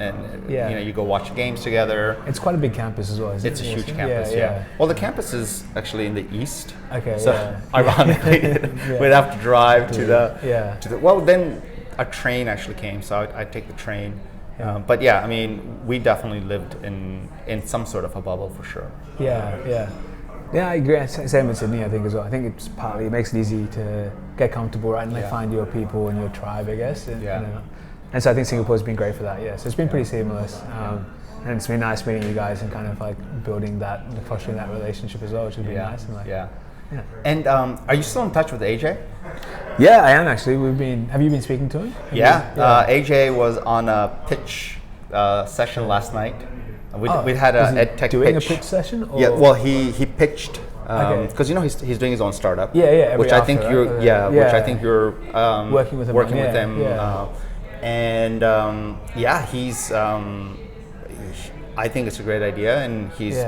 you go watch games together. It's quite a big campus as well, isn't it? It's a huge campus, Well, the campus is actually in the east. So ironically, we'd have to drive to the. Well, then a train actually came, so I'd take the train. But I mean, we definitely lived in some sort of a bubble for sure. Yeah, I agree. Same with Sydney, I think as well. I think it's partly it makes it easy to get comfortable, right, and like find your people and your tribe, I guess. And so I think Singapore's been great for that. Yeah, so it's been pretty seamless, and it's been nice meeting you guys and kind of like building that, fostering that relationship as well, which has been nice. And yeah. And are you still in touch with AJ? Yeah, I am actually. Have you been speaking to him? AJ was on a pitch session last night. We had a ed tech doing pitch. A pitch session? Or? Yeah, well, he pitched because he's doing his own startup. Which I think you're working with him. And he's. I think it's a great idea, and he's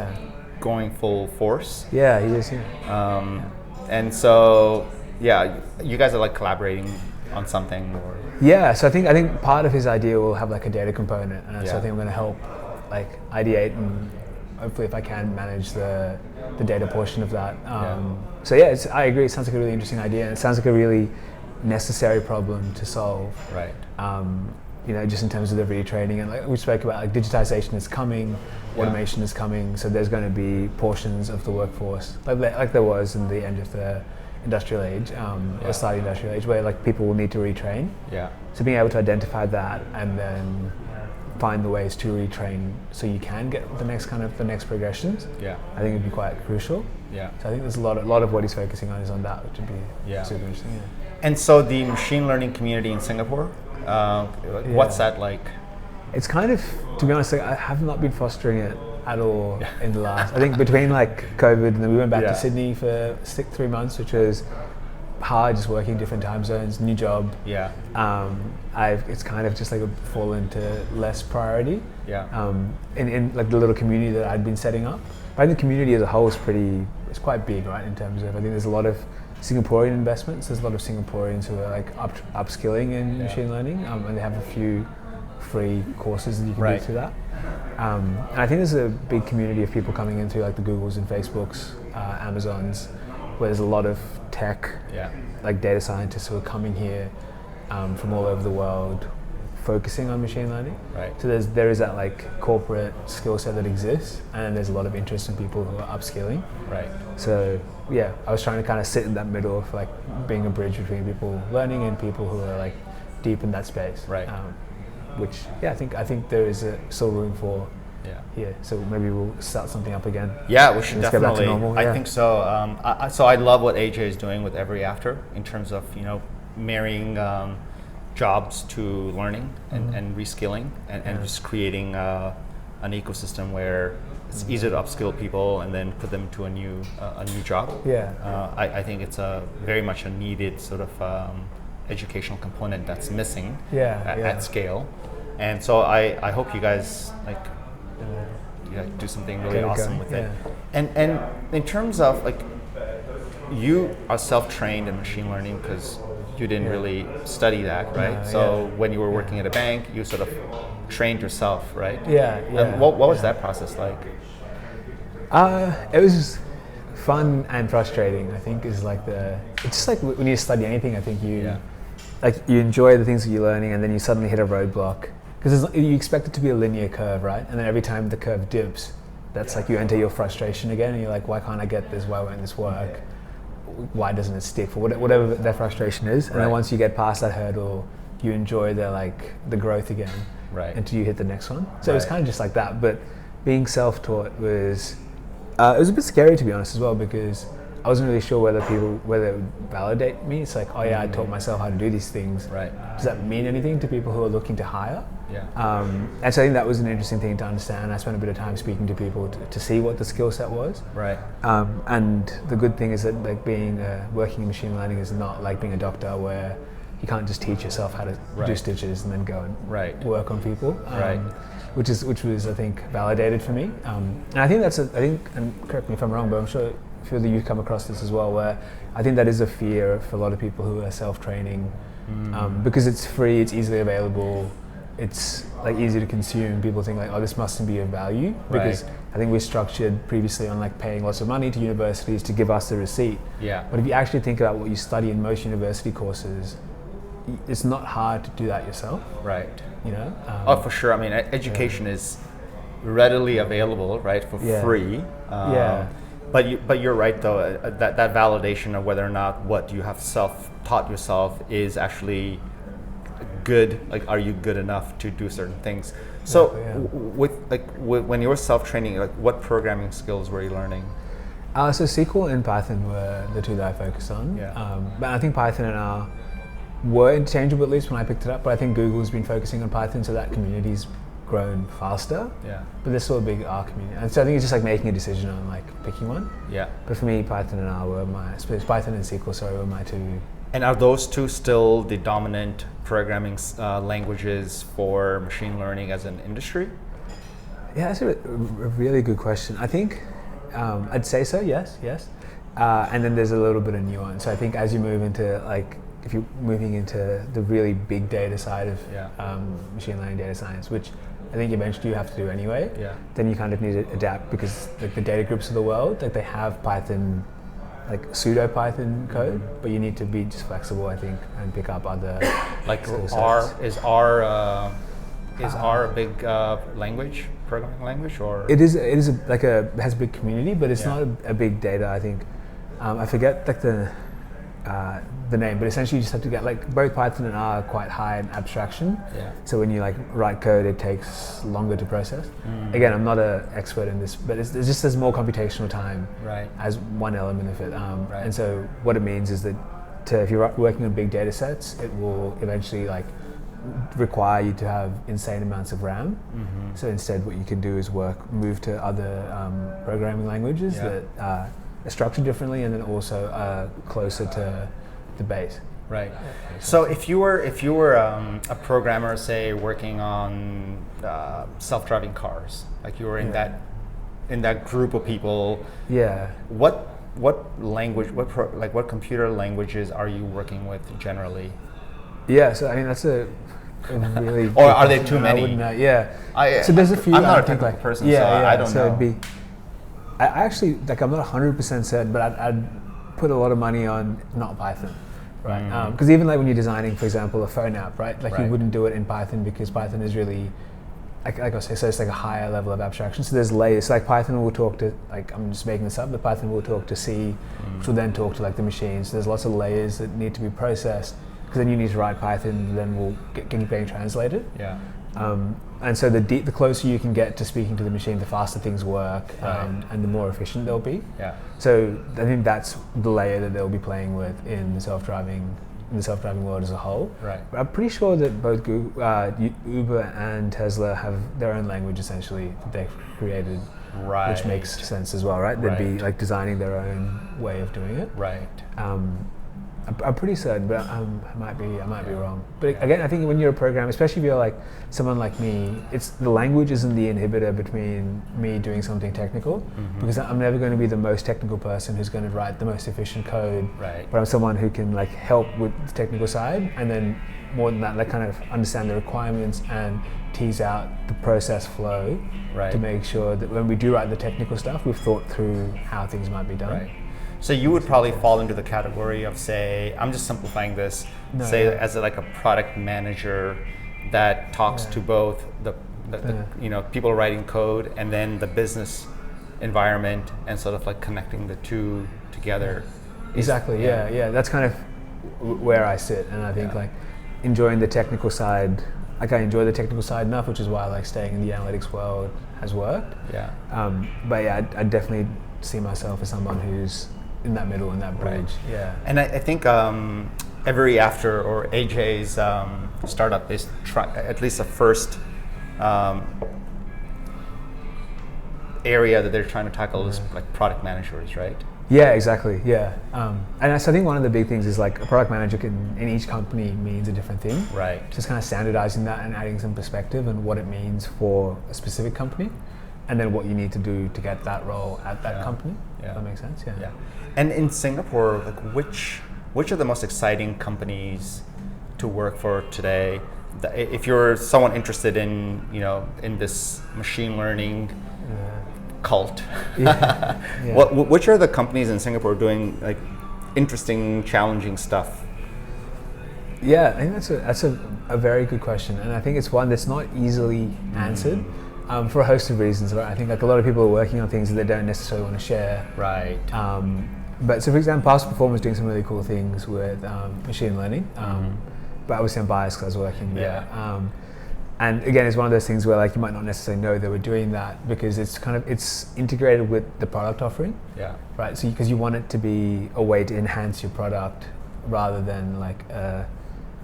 going full force. Yeah, he is. Yeah. And so you guys are like collaborating on something. Or so I think part of his idea will have like a data component, and so I think I'm going to help like ideate and hopefully if I can manage the data portion of that. I agree. It sounds like a really interesting idea, and it sounds like a really necessary problem to solve. Right. Just in terms of the retraining, and like we spoke about, like digitization is coming, automation is coming, so there's going to be portions of the workforce, like there was in the end of the industrial age, or start of the industrial age, where like people will need to retrain. Yeah. So being able to identify that and then find the ways to retrain so you can get the next progressions. Yeah. I think it'd be quite crucial. Yeah. So I think there's a lot of what he's focusing on is on that, which would be super interesting. Yeah. And so the machine learning community in Singapore, what's that like? It's kind of, to be honest, like, I have not been fostering it at all in the last. I think between like COVID and then we went back to Sydney for 3 months, which was hard, just working different time zones, new job. Yeah. It's kind of just like fallen to less priority. Yeah. In like the little community that I'd been setting up. But I think the community as a whole is it's quite big, right? In terms of, I think there's a lot of Singaporean investments. There's a lot of Singaporeans who are like upskilling in machine learning, and they have a few free courses that you can do through that. And I think there's a big community of people coming in through like the Googles and Facebooks, Amazons, where there's a lot of tech, like data scientists who are coming here from all over the world, focusing on machine learning. Right. So there is that like corporate skill set that exists, and there's a lot of interest in people who are upskilling. Right. So I was trying to kind of sit in that middle of like being a bridge between people learning and people who are like deep in that space. Right. Which I think there is still room for. Yeah. So maybe we'll start something up again. Yeah, we should definitely. Get back to normal. I think so. I love what AJ is doing with Every After in terms of marrying jobs to learning and reskilling and just creating an ecosystem where it's easy to upskill people and then put them to a new job. Yeah. I think it's very much a needed sort of educational component that's missing at scale. And so I hope you guys do something really awesome with it. And in terms of like, you are self-trained in machine learning because you didn't really study that, right? So when you were working at a bank, you sort of trained yourself, right? And what was that process like? It was fun and frustrating, I think, is like it's just like when you study anything, I think you enjoy the things that you're learning, and then you suddenly hit a roadblock. Because you expect it to be a linear curve, right? And then every time the curve dips, that's like you enter your frustration again, and you're like, why can't I get this? Why won't this work? Why doesn't it stick? For whatever that frustration is. And then once you get past that hurdle, you enjoy the growth again, until you hit the next one. So it was kind of just like that. But being self-taught was it was a bit scary, to be honest, as well, because I wasn't really sure whether it would validate me. It's like, I taught myself how to do these things. Right. Does that mean anything to people who are looking to hire? Yeah. And so I think that was an interesting thing to understand. I spent a bit of time speaking to people to see what the skill set was. Right. And the good thing is that like working in machine learning is not like being a doctor where you can't just teach yourself how to do stitches and then go and work on people. Which was I think validated for me. And I think and correct me if I'm wrong, but I'm sure a few of you come across this as well, where I think that is a fear for a lot of people who are self-training, because it's free, it's easily available, it's like easy to consume. People think like, this mustn't be of value, because I think we're structured previously on like paying lots of money to universities to give us the receipt. Yeah. But if you actually think about what you study in most university courses, it's not hard to do that yourself. Right. For sure. I mean, education is readily available, right, for free. But you're right though, that validation of whether or not what you have self-taught yourself is actually good, like are you good enough to do certain things. So when you were self-training, like what programming skills were you learning? So SQL and Python were the two that I focused on. But I think Python and R were interchangeable, at least when I picked it up, but I think Google's been focusing on Python, so that community's grown faster. But there's still a big R community. And so I think it's just like making a decision on like picking one. But for me, Python and R were Python and SQL, were my two. And are those two still the dominant programming languages for machine learning as an industry? Yeah, that's a really good question. I think I'd say so, yes. And then there's a little bit of nuance. So I think as you move into if you're moving into the really big data side of machine learning, data science, which I think eventually you have to do anyway, then you kind of need to adapt because like the data groups of the world, like they have Python, like pseudo Python code, but you need to be just flexible, I think, and pick up other like R. Is R a big programming language, or it is has a big community, but it's not a big data. I think I forget like the name, but essentially you just have to get like both Python and R are quite high in abstraction. So when you like write code, it takes longer to process. Again, I'm not an expert in this, but there's more computational time as one element of it. And so what it means is that if you're working on big data sets, it will eventually like require you to have insane amounts of RAM. So instead what you can do is move to other programming languages that are structured differently and then also closer to the base. So if you were a programmer, say working on self-driving cars, like you were in that group of people, what language, what computer languages are you working with generally? So I mean that's a really or are there too many? So there's a few. I'm not a technical person, so I don't know. It'd be, I actually like I'm not 100% certain, but I'd put a lot of money on not Python, right? Because even like when you're designing, for example, a phone app, right? Like you wouldn't do it in Python because Python is really, like I say, so it's like a higher level of abstraction. So there's layers. So like Python will talk to, like I'm just making this up, but Python will talk to C, which will then talk to like the machine. So there's lots of layers that need to be processed. Because then you need to write Python, then will get getting translated. And so the closer you can get to speaking to the machine, the faster things work, and the more efficient they'll be. So I think that's the layer that they'll be playing with in the self-driving world as a whole. But I'm pretty sure that both Uber and Tesla have their own language essentially that they've created, which makes sense as well, right? They'd be like designing their own way of doing it. I'm pretty certain, but I might be wrong. But again, I think when you're a programmer, especially if you're like someone like me, it's the language isn't the inhibitor between me doing something technical, because I'm never going to be the most technical person who's going to write the most efficient code. But I'm someone who can like help with the technical side, and then more than that, like kind of understand the requirements and tease out the process flow to make sure that when we do write the technical stuff, we've thought through how things might be done. So you would probably fall into the category of, say, I'm just simplifying this, as like a product manager that talks to both the people writing code and then the business environment and sort of like connecting the two together. Exactly. That's kind of where I sit, and I think like enjoying the technical side. Like I enjoy the technical side enough, which is why like staying in the analytics world has worked. But I definitely see myself as someone who's in that middle, in that bridge. And I think every after or AJ's startup is at least the first area that they're trying to tackle is like product managers, right? Exactly. And so I think one of the big things is like a product manager in each company means a different thing. Just kind of standardizing that and adding some perspective and what it means for a specific company, and then what you need to do to get that role at that company. Does that make sense? And in Singapore, like which are the most exciting companies to work for today? If you're someone interested in in this machine learning cult, which are the companies in Singapore doing like interesting, challenging stuff? I think that's a very good question, and I think it's one that's not easily answered. for a host of reasons. Right? I think like a lot of people are working on things that they don't necessarily want to share. Right. But so for example, Parcel Perform is doing some really cool things with machine learning. But obviously I'm biased because I was working there. And again, it's one of those things where like you might not necessarily know they were doing that because it's integrated with the product offering. Yeah. Right. So because you want it to be a way to enhance your product rather than like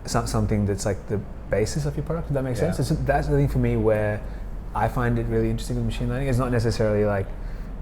something that's like the basis of your product. Does that make sense? So that's the thing for me where I find it really interesting with machine learning. It's not necessarily like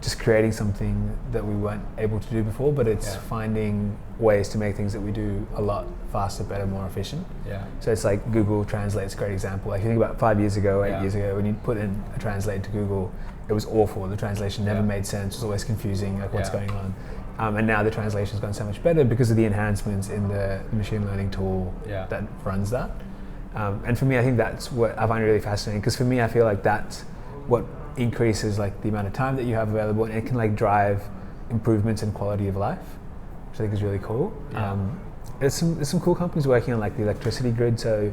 just creating something that we weren't able to do before, but it's finding ways to make things that we do a lot faster, better, more efficient. Yeah. So it's like Google Translate's a great example. Like if you think about 5 years ago, 8 years ago, when you put in a translate to Google, it was awful. The translation never made sense. It was always confusing, like what's going on. And now the translation's gone so much better because of the enhancements in the machine learning tool that runs that. And for me, I think that's what I find really fascinating because for me, I feel like that's what increases like the amount of time that you have available, and it can like drive improvements in quality of life, which I think is really cool. There's some cool companies working on like the electricity grid, so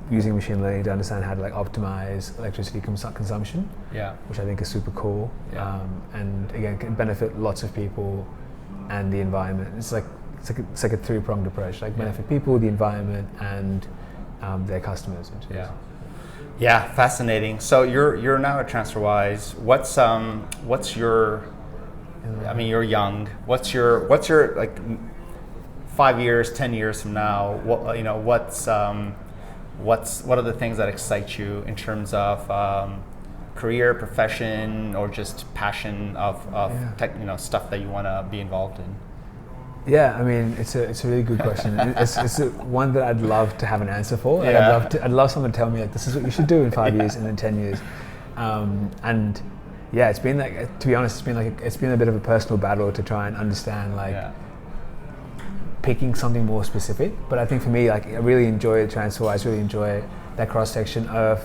using machine learning to understand how to like optimize electricity consumption, which I think is super cool. And again, can benefit lots of people and the environment. It's like a three-pronged approach, like benefit people, the environment, and their customers. Yeah, fascinating. So you're now at Transferwise. What's your? I mean, you're young. What's your like 5 years, 10 years from now? What what are the things that excite you in terms of career, profession, or just passion of tech, stuff that you want to be involved in? Yeah, I mean, it's a really good question. It's one that I'd love to have an answer for. Like, I'd love someone to tell me like this is what you should do in 5 years and in 10 years. And yeah, it's been like, to be honest, it's been a bit of a personal battle to try and understand picking something more specific. But I think for me, like I really enjoy Transferwise. Really enjoy that cross section of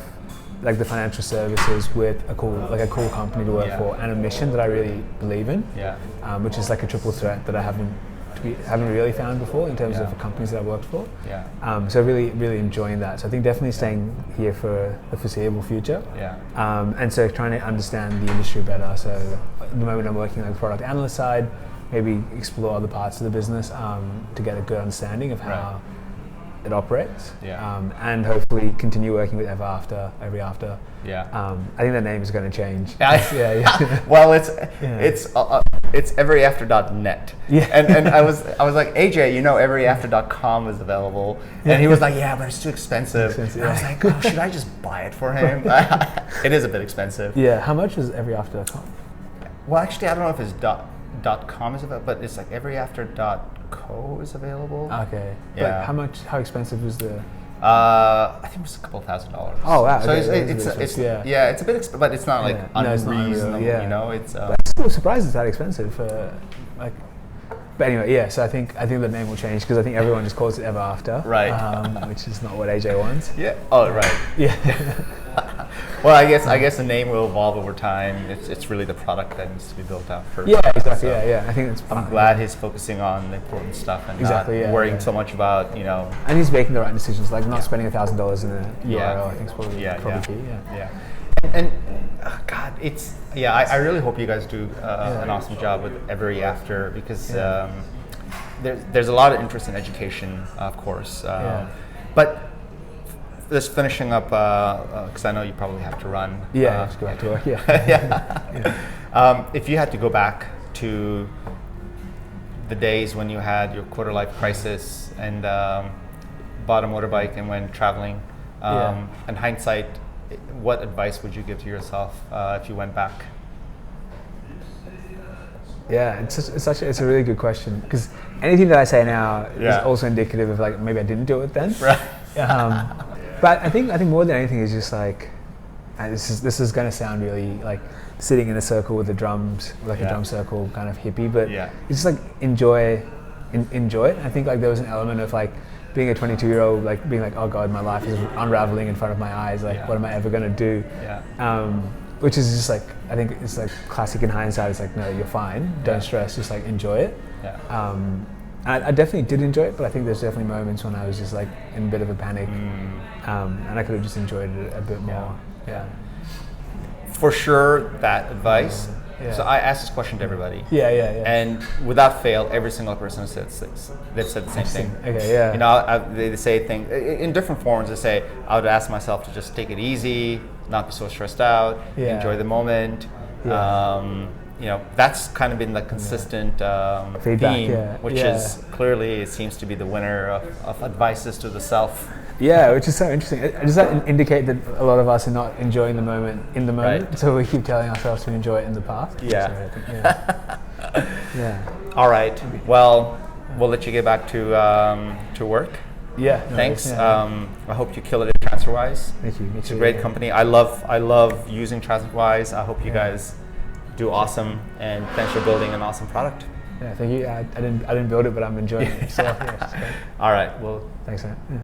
like the financial services with a cool company to work for and a mission that I really believe in. Which is like a triple threat that I haven't really found before in terms of the companies that I've worked for. So really, really enjoying that. So I think definitely staying here for the foreseeable future. And so trying to understand the industry better. So at the moment I'm working on the product analyst side, maybe explore other parts of the business to get a good understanding of how it operates. And hopefully continue working with Every After. I think the name is going to change. Well, it's everyafter.net. And I was like, AJ, everyafter.com is available. And he was like, yeah, but it's too expensive. And I was like, oh, should I just buy it for him? It is a bit expensive. Yeah, how much is everyafter.com? Well, actually, I don't know if it's .com is available, but it's like everyafter.co is available. Okay. But how expensive was the... I think it was a couple $1,000s. Oh wow! So okay, it's a bit expensive, but it's not like unreasonable. It's. I'm still surprised it's that expensive for like. But anyway, so I think the name will change because I think everyone just calls it Ever After, right? Which is not what AJ wants. Oh right. Well, I guess the name will evolve over time. It's really the product that needs to be built out first. Yeah, exactly. So I think it's. I'm glad he's focusing on the important stuff and not worrying so much about And he's making the right decisions, like not spending $1,000 in a URL. I think is probably key. And God, it's I really hope you guys do an awesome job with Every After because there's a lot of interest in education, of course. But just finishing up, because I know you probably have to run. Just go back to work. If you had to go back to the days when you had your quarter life crisis and bought a motorbike and went traveling, in hindsight, what advice would you give to yourself if you went back? Yeah, it's a really good question because anything that I say now is also indicative of like maybe I didn't do it then. Right. But I think more than anything is just like, and this is going to sound really like sitting in a circle with the drums, like a drum circle kind of hippie, but it's just like enjoy it. I think like there was an element of like being a 22-year-old, like being like, oh God, my life is unraveling in front of my eyes. Like, what am I ever going to do? Which is just like, I think it's like classic in hindsight. It's like, no, you're fine. Don't stress. Just like enjoy it. I definitely did enjoy it, but I think there's definitely moments when I was just like in a bit of a panic, and I could have just enjoyed it a bit more. for sure that advice. Yeah. So I asked this question to everybody. Yeah. And without fail, every single person says this. They've said the same thing. Okay, yeah. You know, they say things in different forms. They say, I would ask myself to just take it easy, not be so stressed out, enjoy the moment. Yeah. You know, that's kind of been the consistent Feedback, theme, which is clearly, it seems to be the winner of advices to the self. Yeah, which is so interesting. Does that indicate that a lot of us are not enjoying the moment in the moment? Right. So we keep telling ourselves to enjoy it in the past? Yeah. So I think, yeah. All right. Well, we'll let you get back to work. Yeah. Thanks. Yeah. I hope you kill it at Transferwise. Thank you. It's a great company. I love using Transferwise. I hope you guys do awesome, and thanks for building an awesome product. Yeah, thank you. I didn't build it, but I'm enjoying it. So, yeah, it's great. All right. Well, thanks, man. Yeah.